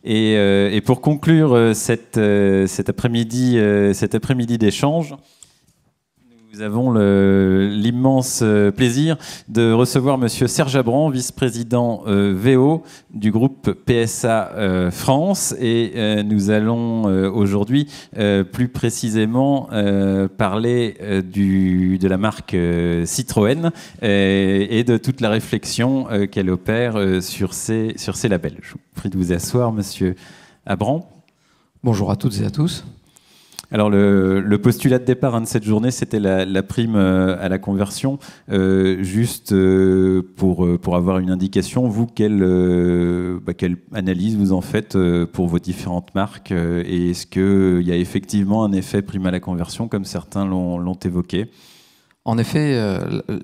Et pour conclure cet après-midi d'échange, nous avons l'immense plaisir de recevoir Monsieur Serge Abran, vice-président VO du groupe PSA France. Et nous allons aujourd'hui plus précisément parler de la marque Citroën et de toute la réflexion qu'elle opère sur ces labels. Je vous prie de vous asseoir, Monsieur Abran. Bonjour à toutes et à tous. Alors le postulat de départ de cette journée, c'était la prime à la conversion. Juste pour avoir une indication, vous, quelle analyse vous en faites pour vos différentes marques et est-ce qu'il y a effectivement un effet prime à la conversion, comme certains l'ont évoqué? En effet,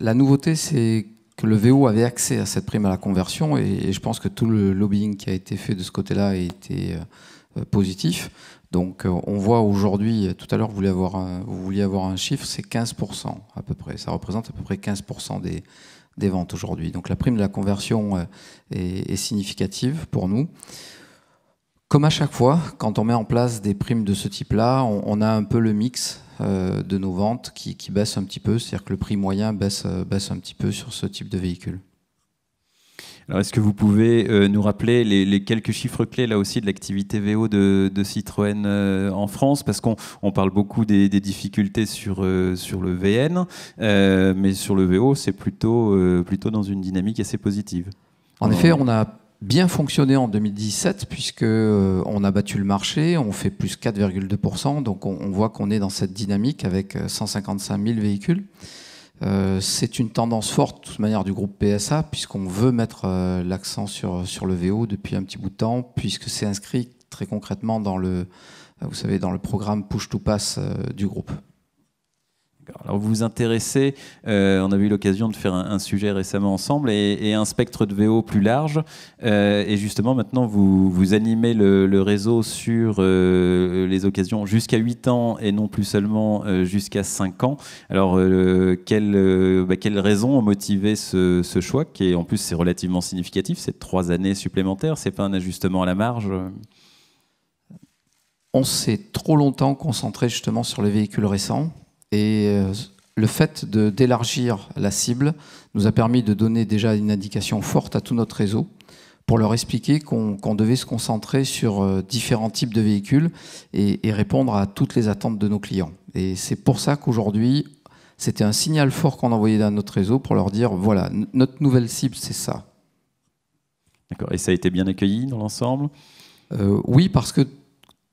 la nouveauté, c'est que le VO avait accès à cette prime à la conversion et je pense que tout le lobbying qui a été fait de ce côté-là a été positif. Donc on voit aujourd'hui, tout à l'heure vous vouliez avoir un chiffre, c'est 15% à peu près. Ça représente à peu près 15% des ventes aujourd'hui. Donc la prime de la conversion est significative pour nous. Comme à chaque fois, quand on met en place des primes de ce type-là, on a un peu le mix de nos ventes qui baisse un petit peu. C'est-à-dire que le prix moyen baisse un petit peu sur ce type de véhicule. Alors, est-ce que vous pouvez nous rappeler les quelques chiffres clés là aussi de l'activité VO de Citroën en France? Parce qu'on parle beaucoup des difficultés sur le VN, mais sur le VO, c'est plutôt dans une dynamique assez positive. En effet, on a bien fonctionné en 2017 puisque on a battu le marché, on fait plus 4,2%, donc on voit qu'on est dans cette dynamique avec 155 000 véhicules. C'est une tendance forte de toute manière du groupe PSA puisqu'on veut mettre l'accent sur le VO depuis un petit bout de temps puisque c'est inscrit très concrètement dans vous savez, dans le programme Push to Pass du groupe. Alors vous vous intéressez, on a eu l'occasion de faire un sujet récemment ensemble et un spectre de VO plus large. Et justement, maintenant, vous animez le réseau sur les occasions jusqu'à 8 ans et non plus seulement jusqu'à 5 ans. Alors, quelles raisons ont motivé ce choix qui est, en plus, c'est relativement significatif, c'est 3 années supplémentaires, c'est pas un ajustement à la marge? On s'est trop longtemps concentré justement sur les véhicules récents. Et le fait d'élargir la cible nous a permis de donner déjà une indication forte à tout notre réseau pour leur expliquer qu'on devait se concentrer sur différents types de véhicules et répondre à toutes les attentes de nos clients. Et c'est pour ça qu'aujourd'hui, c'était un signal fort qu'on envoyait dans notre réseau pour leur dire, voilà, notre nouvelle cible, c'est ça. D'accord. Et ça a été bien accueilli dans l'ensemble? Oui, parce que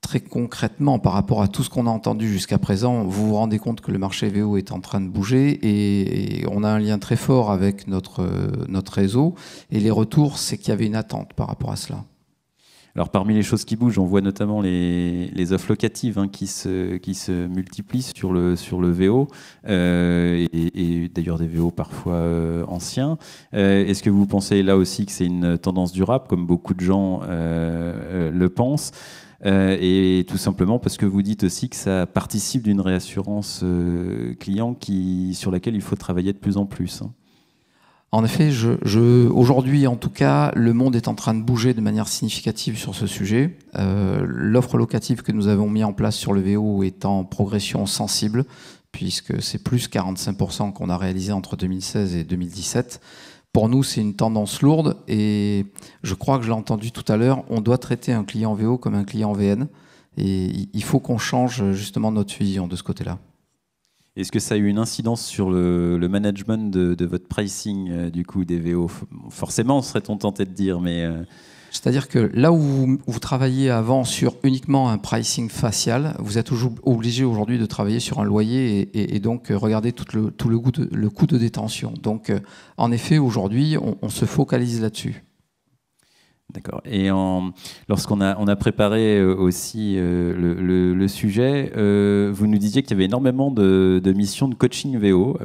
très concrètement, par rapport à tout ce qu'on a entendu jusqu'à présent, vous vous rendez compte que le marché VO est en train de bouger et on a un lien très fort avec notre réseau. Et les retours, c'est qu'il y avait une attente par rapport à cela. Alors parmi les choses qui bougent, on voit notamment les offres locatives qui se multiplient sur le VO et d'ailleurs des VO parfois anciens. Est-ce que vous pensez là aussi que c'est une tendance durable, comme beaucoup de gens le pensent? Et tout simplement parce que vous dites aussi que ça participe d'une réassurance client sur laquelle il faut travailler de plus en plus. En effet, aujourd'hui, en tout cas, le monde est en train de bouger de manière significative sur ce sujet. L'offre locative que nous avons mis en place sur le VO est en progression sensible, puisque c'est plus 45% qu'on a réalisé entre 2016 et 2017. Pour nous, c'est une tendance lourde et je crois que je l'ai entendu tout à l'heure, on doit traiter un client VO comme un client VN et il faut qu'on change justement notre vision de ce côté-là. Est-ce que ça a eu une incidence sur le management de votre pricing du coup des VO? Forcément, serait-on tenté de dire, mais... C'est-à-dire que là où vous travailliez avant sur uniquement un pricing facial, vous êtes obligé aujourd'hui de travailler sur un loyer et donc regarder tout le coût de détention. Donc en effet, aujourd'hui, on se focalise là-dessus. D'accord. Et lorsqu'on a préparé aussi le sujet, vous nous disiez qu'il y avait énormément de missions de coaching VO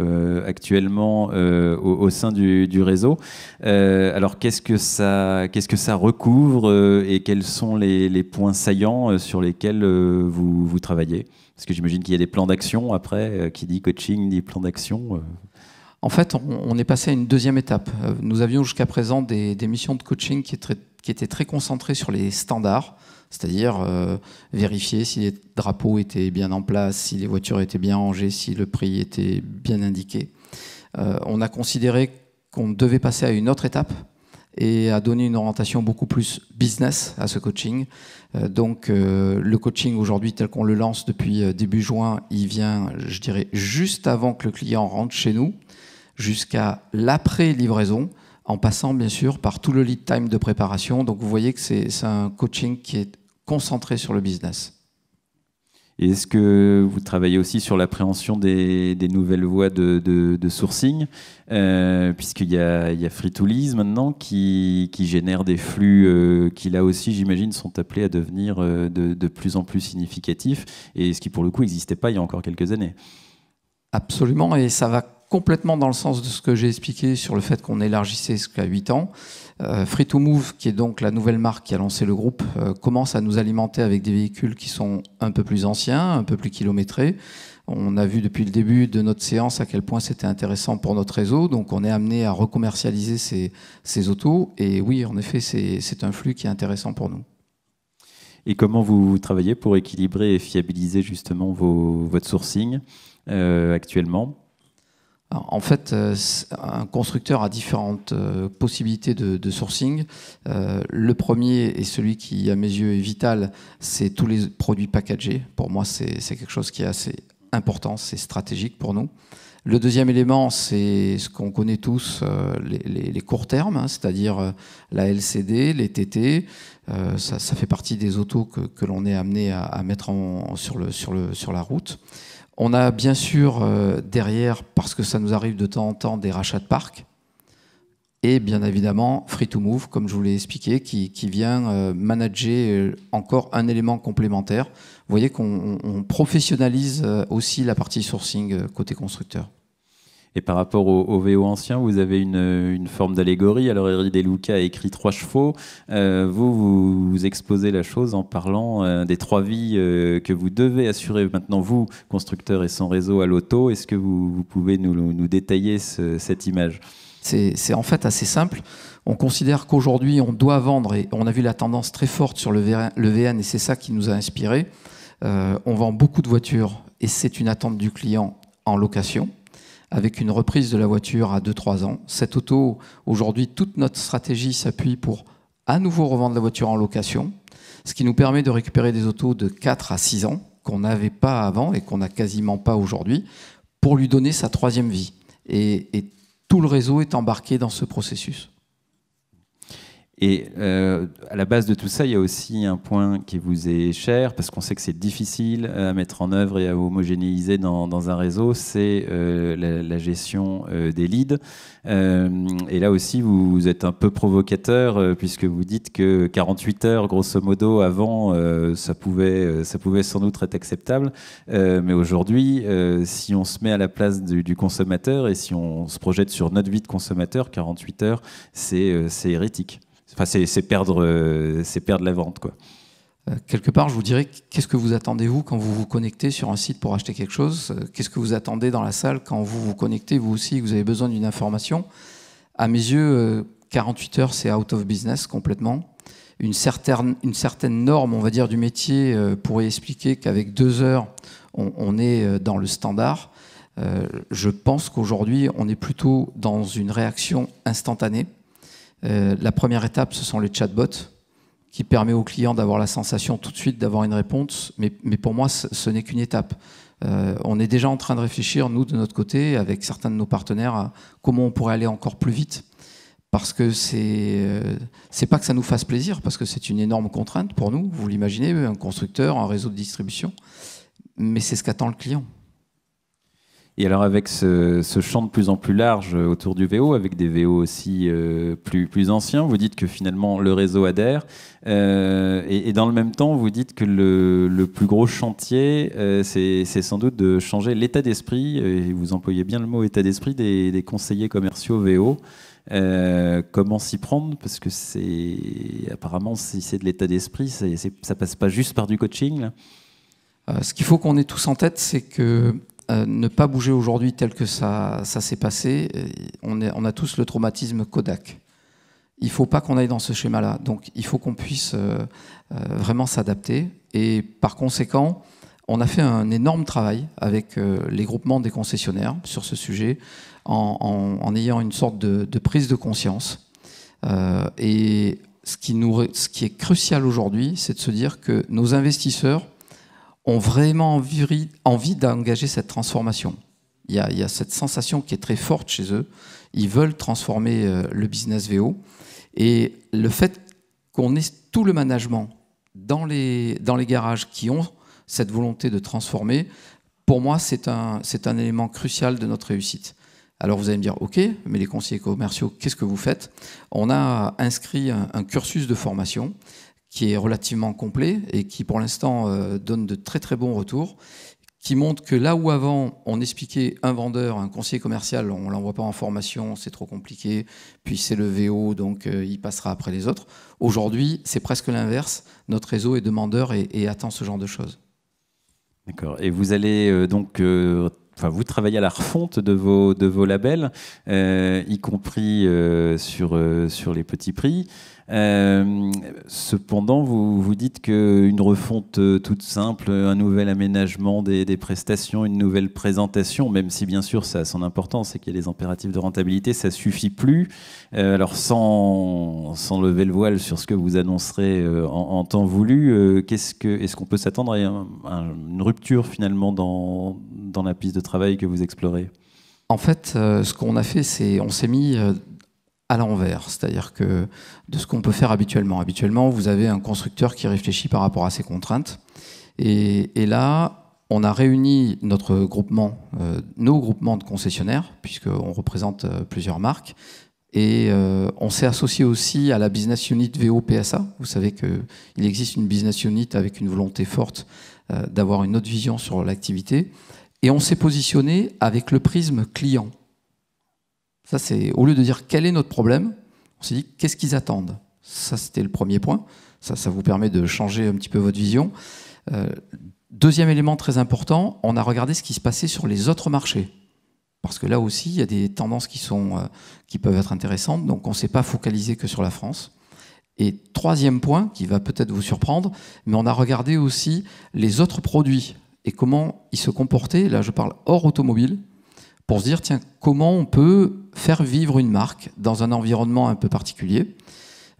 actuellement au sein du réseau. Alors qu'est-ce que ça recouvre et quels sont les points saillants sur lesquels vous travaillez? Parce que j'imagine qu'il y a des plans d'action après, qui dit coaching dit plan d'action. En fait, on est passé à une deuxième étape. Nous avions jusqu'à présent des missions de coaching qui étaient qui était très concentré sur les standards, c'est-à-dire vérifier si les drapeaux étaient bien en place, si les voitures étaient bien rangées, si le prix était bien indiqué. On a considéré qu'on devait passer à une autre étape et à donner une orientation beaucoup plus business à ce coaching. Donc le coaching aujourd'hui tel qu'on le lance depuis début juin, il vient, je dirais, juste avant que le client rentre chez nous, jusqu'à l'après-livraison, en passant bien sûr par tout le lead time de préparation. Donc vous voyez que c'est un coaching qui est concentré sur le business. Et est-ce que vous travaillez aussi sur l'appréhension des nouvelles voies de sourcing, puisqu'il y a Free2Lease maintenant qui génère des flux qui là aussi j'imagine sont appelés à devenir de plus en plus significatifs, et ce qui pour le coup n'existait pas il y a encore quelques années. Absolument, et ça va complètement dans le sens de ce que j'ai expliqué sur le fait qu'on élargissait jusqu'à 8 ans. Free2Move, qui est donc la nouvelle marque qui a lancé le groupe, commence à nous alimenter avec des véhicules qui sont un peu plus anciens, un peu plus kilométrés. On a vu depuis le début de notre séance à quel point c'était intéressant pour notre réseau, donc on est amené à recommercialiser ces autos, et oui, en effet, c'est un flux qui est intéressant pour nous. Et comment vous travaillez pour équilibrer et fiabiliser justement votre sourcing actuellement ? En fait, un constructeur a différentes possibilités de sourcing. Le premier, et celui qui, à mes yeux, est vital, c'est tous les produits packagés. Pour moi, c'est quelque chose qui est assez important, c'est stratégique pour nous. Le deuxième élément, c'est ce qu'on connaît tous, les courts termes, hein, c'est-à-dire la LCD, les TT. Ça fait partie des autos que l'on est amené à mettre sur la route. On a bien sûr derrière, parce que ça nous arrive de temps en temps, des rachats de parcs. Et bien évidemment, Free2Move, comme je vous l'ai expliqué, qui vient manager encore un élément complémentaire. Vous voyez qu'on professionnalise aussi la partie sourcing côté constructeur. Et par rapport au VO ancien, vous avez une forme d'allégorie. Alors, Éric Deluca a écrit 3 chevaux. Vous exposez la chose en parlant des 3 vies que vous devez assurer maintenant, vous, constructeur et son réseau à l'auto. Est-ce que vous pouvez nous détailler cette image ? C'est en fait assez simple. On considère qu'aujourd'hui, on doit vendre, et on a vu la tendance très forte sur le VN, et c'est ça qui nous a inspiré. On vend beaucoup de voitures, et c'est une attente du client en location, avec une reprise de la voiture à 2-3 ans. Cette auto, aujourd'hui, toute notre stratégie s'appuie pour à nouveau revendre la voiture en location, ce qui nous permet de récupérer des autos de 4 à 6 ans qu'on n'avait pas avant et qu'on n'a quasiment pas aujourd'hui, pour lui donner sa 3e vie. Et tout le réseau est embarqué dans ce processus. Et à la base de tout ça, il y a aussi un point qui vous est cher, parce qu'on sait que c'est difficile à mettre en œuvre et à homogénéiser dans un réseau, c'est la gestion des leads. Et là aussi, vous êtes un peu provocateur, puisque vous dites que 48 heures, grosso modo, avant, ça pouvait sans doute être acceptable. Mais aujourd'hui, si on se met à la place du consommateur et si on se projette sur notre vie de consommateur, 48 heures, c'est hérétique. Enfin, c'est perdre la vente, quoi. Quelque part, je vous dirais, qu'est-ce que vous attendez, vous, quand vous vous connectez sur un site pour acheter quelque chose ? Qu'est-ce que vous attendez dans la salle quand vous vous connectez, vous aussi, vous avez besoin d'une information ? À mes yeux, 48 heures, c'est out of business complètement. Une certaine norme, on va dire, du métier pourrait expliquer qu'avec 2 heures, on est dans le standard. Je pense qu'aujourd'hui, on est plutôt dans une réaction instantanée. La première étape, ce sont les chatbots, qui permet au client d'avoir la sensation tout de suite d'avoir une réponse. Mais pour moi, ce n'est qu'une étape. On est déjà en train de réfléchir, nous, de notre côté, avec certains de nos partenaires, à comment on pourrait aller encore plus vite. Parce que c'est pas que ça nous fasse plaisir, parce que c'est une énorme contrainte pour nous, vous l'imaginez, un constructeur, un réseau de distribution. Mais c'est ce qu'attend le client. Et alors avec ce champ de plus en plus large autour du VO, avec des VO aussi plus anciens, vous dites que finalement le réseau adhère. Et dans le même temps, vous dites que le plus gros chantier, c'est sans doute de changer l'état d'esprit, et vous employez bien le mot état d'esprit des conseillers commerciaux VO. Comment s'y prendre? Parce que apparemment, si c'est de l'état d'esprit, ça passe pas juste par du coaching, là. Ce qu'il faut qu'on ait tous en tête, c'est que ne pas bouger aujourd'hui tel que ça s'est passé. On a tous le traumatisme Kodak. Il ne faut pas qu'on aille dans ce schéma-là. Donc il faut qu'on puisse vraiment s'adapter. Et par conséquent, on a fait un énorme travail avec les groupements des concessionnaires sur ce sujet, en ayant une sorte de prise de conscience. Et ce qui est crucial aujourd'hui, c'est de se dire que nos investisseurs ont vraiment envie d'engager cette transformation. Il y a cette sensation qui est très forte chez eux. Ils veulent transformer le business VO. Et le fait qu'on ait tout le management dans les garages qui ont cette volonté de transformer, pour moi, c'est un élément crucial de notre réussite. Alors vous allez me dire, ok, mais les conseillers commerciaux, qu'est-ce que vous faites? On a inscrit un cursus de formation qui est relativement complet et qui, pour l'instant, donne de très très bons retours, qui montre que là où avant on expliquait un vendeur, un conseiller commercial, on ne l'envoie pas en formation, c'est trop compliqué, puis c'est le VO, donc il passera après les autres. Aujourd'hui, c'est presque l'inverse. Notre réseau est demandeur et attend ce genre de choses. D'accord. Et vous allez vous travaillez à la refonte de vos labels, y compris sur les petits prix. Cependant, vous dites qu'une refonte toute simple, un nouvel aménagement des prestations, une nouvelle présentation, même si bien sûr ça a son importance et qu'il y a des impératifs de rentabilité, ça suffit plus. Alors sans lever le voile sur ce que vous annoncerez en temps voulu, est-ce qu'on peut s'attendre à une rupture finalement dans la piste de travail que vous explorez? En fait, ce qu'on a fait, c'est on s'est mis à l'envers, c'est-à-dire que de ce qu'on peut faire habituellement. Habituellement, vous avez un constructeur qui réfléchit par rapport à ses contraintes. Et là, on a réuni notre groupement, nos groupements de concessionnaires, puisqu'on représente plusieurs marques. Et on s'est associé aussi à la business unit VO PSA. Vous savez qu'il existe une business unit avec une volonté forte d'avoir une autre vision sur l'activité. Et on s'est positionné avec le prisme client. Ça, c'est au lieu de dire quel est notre problème, on s'est dit qu'est-ce qu'ils attendent. Ça, c'était le premier point. Ça vous permet de changer un petit peu votre vision. Deuxième élément très important, on a regardé ce qui se passait sur les autres marchés. Parce que là aussi, il y a des tendances qui peuvent être intéressantes. Donc, on ne s'est pas focalisé que sur la France. Et troisième point, qui va peut-être vous surprendre, mais on a regardé aussi les autres produits et comment ils se comportaient. Là, je parle hors automobile, pour se dire, tiens, comment on peut faire vivre une marque dans un environnement un peu particulier,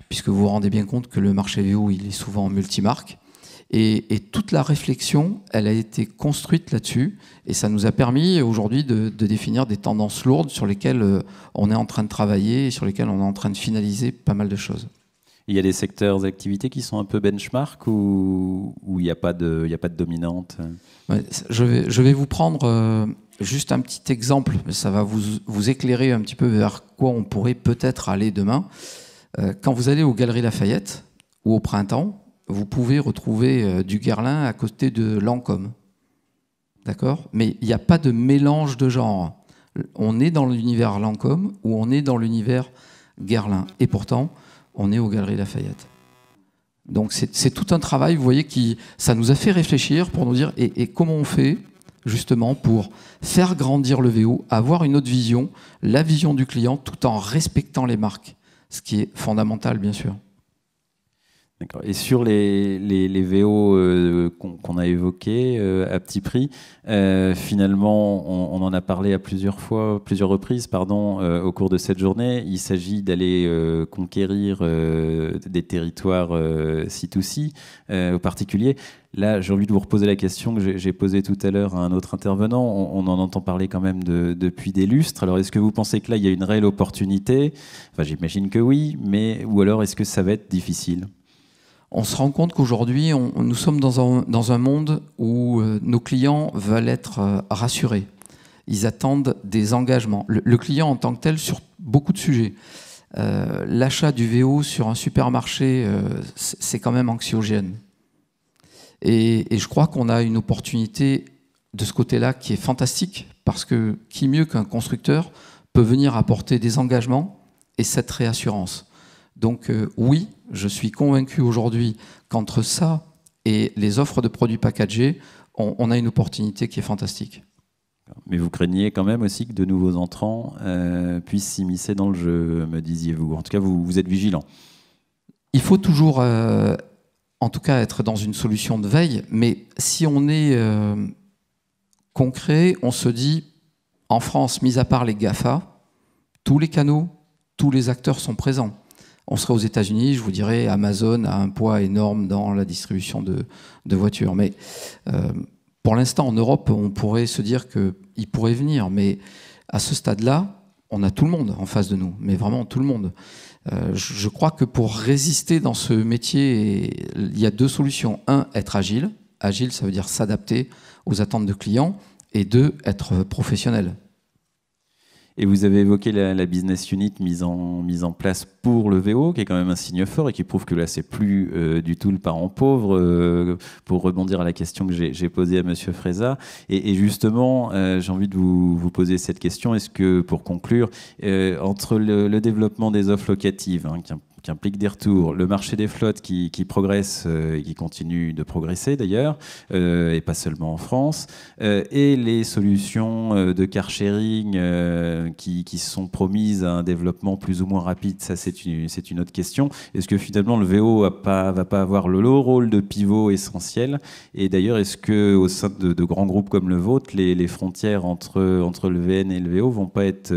puisque vous vous rendez bien compte que le marché VO, il est souvent multimarque. Et toute la réflexion, elle a été construite là-dessus, et ça nous a permis aujourd'hui de définir des tendances lourdes sur lesquelles on est en train de travailler et sur lesquelles on est en train de finaliser pas mal de choses. Il y a des secteurs d'activité qui sont un peu benchmark ou il n'y a pas de dominante? Je vais vous prendre juste un petit exemple, mais ça va vous éclairer un petit peu vers quoi on pourrait peut-être aller demain. Quand vous allez aux Galeries Lafayette ou au printemps, vous pouvez retrouver du Guerlain à côté de Lancôme. D'accord? Mais il n'y a pas de mélange de genres. On est dans l'univers Lancôme ou on est dans l'univers Guerlain. Et pourtant, on est aux Galeries Lafayette. Donc c'est tout un travail, vous voyez, ça nous a fait réfléchir pour nous dire et comment on fait justement pour faire grandir le VO, avoir une autre vision, la vision du client, tout en respectant les marques, ce qui est fondamental bien sûr. D'accord. Et sur les VO qu'on a évoqués à petit prix, finalement, on en a parlé à plusieurs reprises, au cours de cette journée. Il s'agit d'aller conquérir des territoires C2C, aux particuliers. Là, j'ai envie de vous reposer la question que j'ai posée tout à l'heure à un autre intervenant. On en entend parler quand même depuis des lustres. Alors, est-ce que vous pensez que là, il y a une réelle opportunité? Enfin, j'imagine que oui, ou alors est-ce que ça va être difficile? On se rend compte qu'aujourd'hui, nous sommes dans un monde où nos clients veulent être rassurés. Ils attendent des engagements. Le client en tant que tel, sur beaucoup de sujets. L'achat du VO sur un supermarché, c'est quand même anxiogène. Et je crois qu'on a une opportunité de ce côté-là qui est fantastique, parce que qui mieux qu'un constructeur peut venir apporter des engagements et cette réassurance. Donc oui, je suis convaincu aujourd'hui qu'entre ça et les offres de produits packagés, on a une opportunité qui est fantastique. Mais vous craignez quand même aussi que de nouveaux entrants puissent s'immiscer dans le jeu, me disiez-vous. En tout cas, vous êtes vigilant. Il faut toujours, en tout cas, être dans une solution de veille. Mais si on est concret, on se dit, en France, mis à part les GAFA, tous les canaux, tous les acteurs sont présents. On serait aux États-Unis, je vous dirais, Amazon a un poids énorme dans la distribution de voitures. Mais pour l'instant, en Europe, on pourrait se dire qu'il pourrait venir. Mais à ce stade-là, on a tout le monde en face de nous, mais vraiment tout le monde. Je crois que pour résister dans ce métier, il y a deux solutions. Un, être agile. Agile, ça veut dire s'adapter aux attentes de clients. Et deux, être professionnel. Et vous avez évoqué la business unit mise en place pour le VO, qui est quand même un signe fort et qui prouve que là, c'est plus du tout le parent pauvre, pour rebondir à la question que j'ai posée à Monsieur Freza. Et justement, j'ai envie de vous poser cette question. Est-ce que, pour conclure, entre le développement des offres locatives, hein, qui implique des retours, le marché des flottes qui progresse et qui continue de progresser d'ailleurs, et pas seulement en France, et les solutions de car sharing qui sont promises à un développement plus ou moins rapide, ça c'est une autre question. Est-ce que finalement le VO va pas avoir le rôle de pivot essentiel? Et d'ailleurs, est-ce qu'au sein de grands groupes comme le vôtre, les frontières entre le VN et le VO vont pas être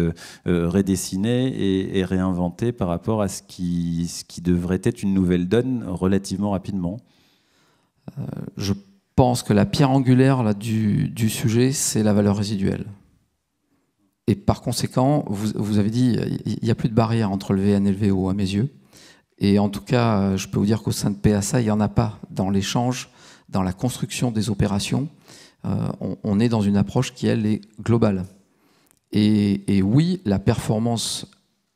redessinées et réinventées par rapport à ce qui devrait être une nouvelle donne relativement rapidement? Je pense que la pierre angulaire là, du sujet, c'est la valeur résiduelle. Et par conséquent, vous avez dit, il n'y a plus de barrière entre le VN et le VO à mes yeux. Et en tout cas, je peux vous dire qu'au sein de PSA, il n'y en a pas dans l'échange, dans la construction des opérations. On est dans une approche qui, elle, est globale. Et oui, la performance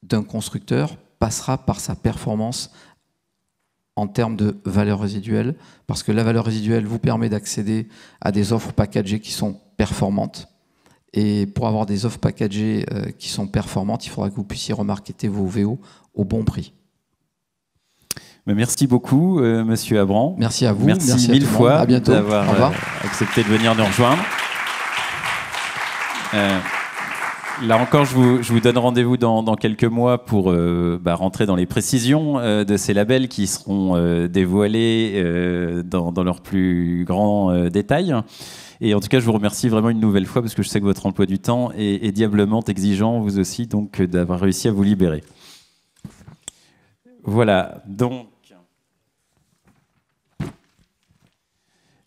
d'un constructeur passera par sa performance en termes de valeur résiduelle, parce que la valeur résiduelle vous permet d'accéder à des offres packagées qui sont performantes. Et pour avoir des offres packagées qui sont performantes, il faudra que vous puissiez remarketer vos VO au bon prix. Merci beaucoup, Monsieur Abran. Merci à vous. Merci mille fois d'avoir accepté de venir nous rejoindre. Là encore, je vous donne rendez-vous dans quelques mois pour rentrer dans les précisions de ces labels qui seront dévoilés dans leurs plus grands détails. Et en tout cas, je vous remercie vraiment une nouvelle fois parce que je sais que votre emploi du temps est diablement exigeant, vous aussi, donc d'avoir réussi à vous libérer. Voilà, donc...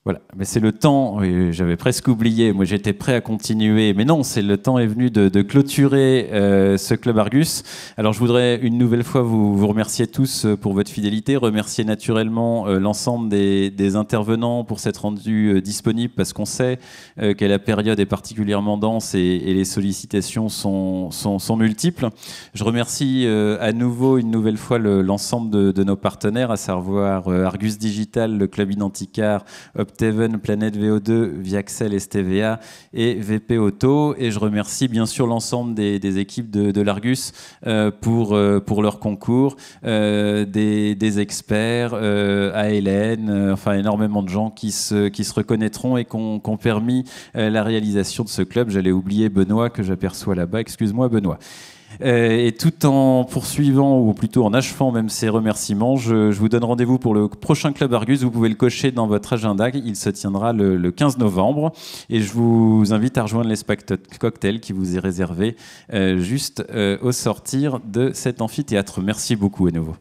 Voilà, mais c'est le temps, j'avais presque oublié, moi j'étais prêt à continuer, mais non, le temps est venu de clôturer ce Club Argus. Alors je voudrais une nouvelle fois vous remercier tous pour votre fidélité, remercier naturellement l'ensemble des intervenants pour s'être rendus disponibles, parce qu'on sait que la période est particulièrement dense et les sollicitations sont multiples. Je remercie à nouveau, une nouvelle fois, l'ensemble de nos partenaires, à savoir Argus Digital, le Club Identicar, Opteven, Planète VO2, Viaxel, STVA et VP Auto. Et je remercie bien sûr l'ensemble des équipes de l'Argus pour leur concours, des experts, ALN, enfin énormément de gens qui se reconnaîtront et qui ont permis la réalisation de ce club. J'allais oublier Benoît que j'aperçois là-bas. Excuse-moi Benoît. Et tout en poursuivant, ou plutôt en achevant même ces remerciements, je vous donne rendez-vous pour le prochain Club Argus. Vous pouvez le cocher dans votre agenda. Il se tiendra le 15 novembre. Et je vous invite à rejoindre l'Espace Cocktail qui vous est réservé juste au sortir de cet amphithéâtre. Merci beaucoup à nouveau.